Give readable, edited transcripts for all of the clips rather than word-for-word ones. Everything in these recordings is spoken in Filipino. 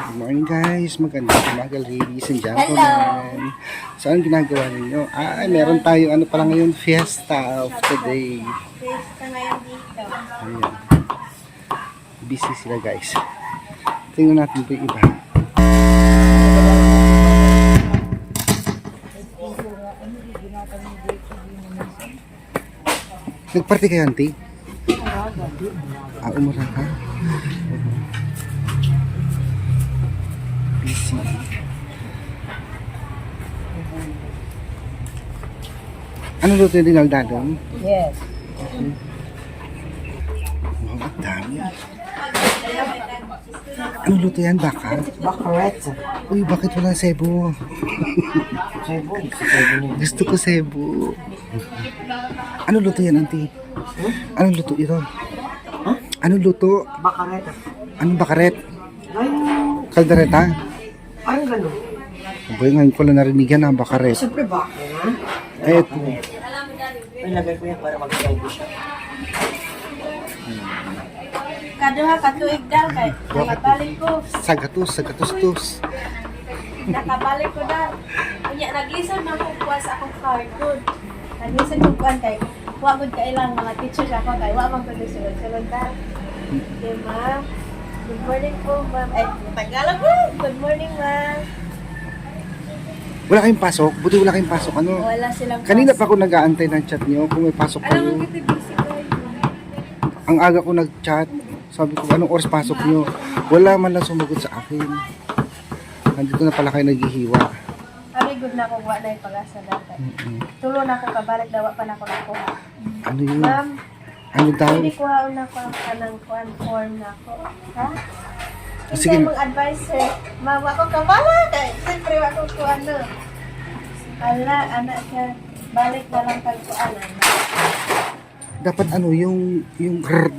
Good morning guys, magandang umaga ladies and gentlemen. So anong ginagawa ninyo? Meron tayong ano pala ngayon, fiesta of today. Fiesta ngayon dito. Ayan. Busy sila guys. Tingnan natin po yung iba. Nagparty kayo auntie? Umura ka? Busy. Ano luto yung dinaldadong? Yes. Wow, ang dami. Ano luto yan? Baka? Bakaret. Uy, bakit walang sebo? Sebo. Gusto ko sebo. Ano luto yan, auntie? Anong luto ito? Anong luto? Bakaret. Anong bakaret? Ay, Kaldereta? ay gano'n. Boy, ngayon ko lang narinig yan, bakaret. Siyempre baka na. Eto. Ilagay ko yan para mag-sebo siya. Kaduha katuig dal kay nakabalik ko. Sagatus. Nakabalik ko dal. Unya naglisten na ko kuha sa akong cartoon. Naglisten ko kuha kay wa gud kailang mga teachers ako kay wa man gud sulod dal. Okay, ma'am. Good morning po, ma'am. Ay, Tagalog po. Good morning, ma'am. Wala kayong pasok? Buti wala kayong pasok. Ano? Wala silang Kanina pa ako nag-aantay ng chat niyo kung may pasok Alam kayo. mo, kita busy ko. Ang aga ko nag-chat. Sabi ko, anong oras pasok niyo? Wala man lang sumagot sa akin. Nandito na pala kayo naghihiwa. Kami good na ako, wa na yung pag-asa dati. Tulo na ako kabalik, dawa pa na ako nakuha. Ano yun? Ma'am, Ano daw? pwede kuha na ako ang kanang form na ako. Ha? Sige. Hindi mong advisor. Ma'am, ako kabala. Siyempre, ako kuha na. Ala, anak siya. Balik na lang kag kuha na. Dapat ano, yung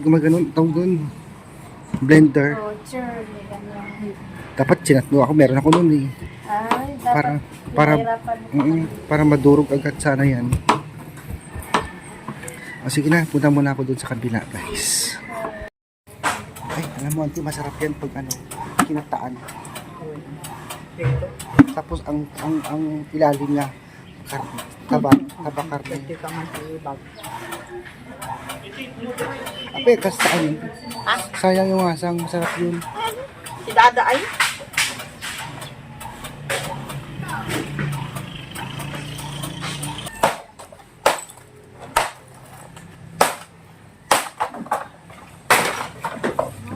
gumaganon, tawag doon. Blender. Oh, sure. May ganyan. Dapat sinatno ako, meron ako noon eh. Ay, dapat Para hihirapan mo. para madurog agad sana yan. O sige na, punta muna ako doon sa kabila guys. Ay, alam mo auntie, masarap yan pag ano, kinataan. Tapos ang ilalim niya, karne, taba karne. Ape, kastaan. Sayang yung asang, masarap yun. Si Dada ay?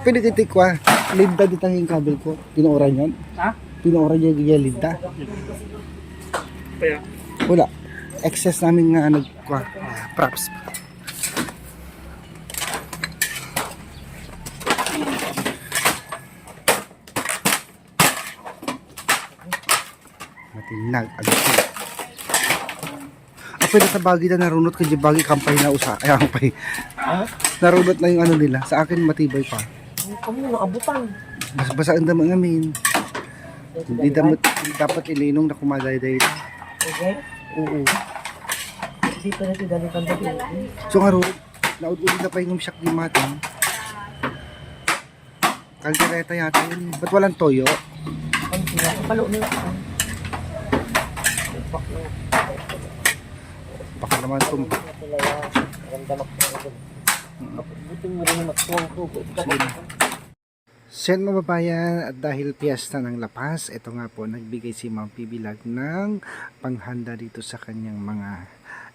Pwede titik ko ah. Linda dito yung kabel ko. Pinuoran yun. Ha? Pinuoran niya yung linda. Kaya? Wala. Excess namin nga props. Matinag. Pwede sa bagi na narunot ka bagi kampay na usa. Ay, kampay. Narunot na yung ano nila. Sa akin matibay pa. Kami naabutan. Basa ang damang amin. Hindi dapat ilinong na kumadayday. Okay? Oo. Dito na si Dali Kanda. So nga ro, naud-ulit na pa yung siyak ni Matang. Kaldereta yata yun. Ba't walang toyo? Ang palo nila. Baka naman ito. Sen mababayan, at dahil piyesta ng lapas, ito nga po, nagbigay si Ma'am Pibilag ng panghanda dito sa kanyang mga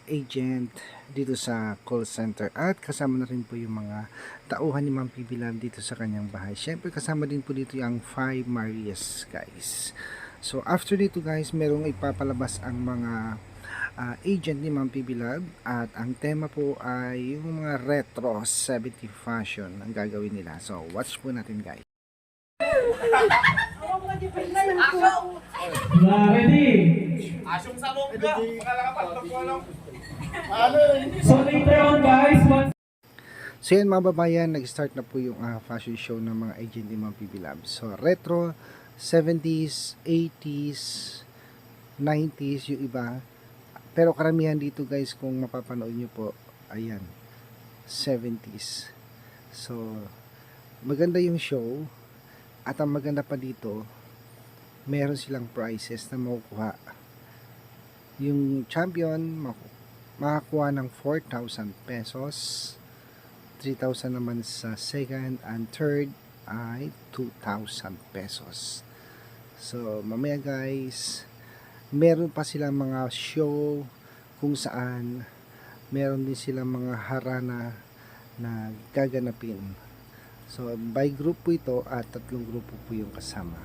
agent dito sa call center, at kasama na rin po yung mga tauhan ni Ma'am Pibilag dito sa kanyang bahay. Syempre kasama din po dito yung 5 Marias guys. So after dito guys, merong ipapalabas ang mga agent ni Ma'am Pibilag, at ang tema po ay yung mga retro 70 fashion ang gagawin nila. So watch po natin guys. Ready? Asyong sa loob ka. So later on guys, So yan mga babayan, nag-start na po yung fashion show ng mga agent ni Ma'am Pibilag. So retro 70s, 80s, 90s yung iba. Pero karamihan dito guys, kung mapapanood nyo po, ayan, 70s. So maganda yung show. At ang maganda pa dito, meron silang prizes na makukuha. Yung champion, makakuha ng 4,000 pesos. 3,000 naman sa second, and third ay 2,000 pesos. So, mamaya guys, meron pa silang mga show kung saan meron din silang mga harana na gaganapin. So, by group po ito at 3 grupo po yung kasama.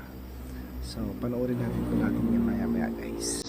So, panoorin natin po natin yan maya guys.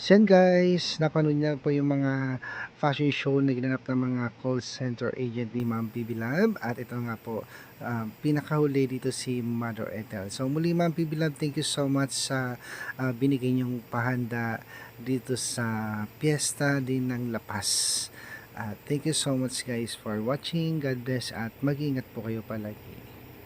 So yan guys, napanood niyo po yung mga fashion show na ginanap ng mga call center agent ni Ma'am PB Lab. At ito nga po, pinakahuli dito si Mother Ethel. So muli Ma'am PB Lab, thank you so much sa binigay niyong pahanda dito sa piyesta din ng Lapas. Thank you so much guys for watching. God bless at mag-ingat po kayo palagi.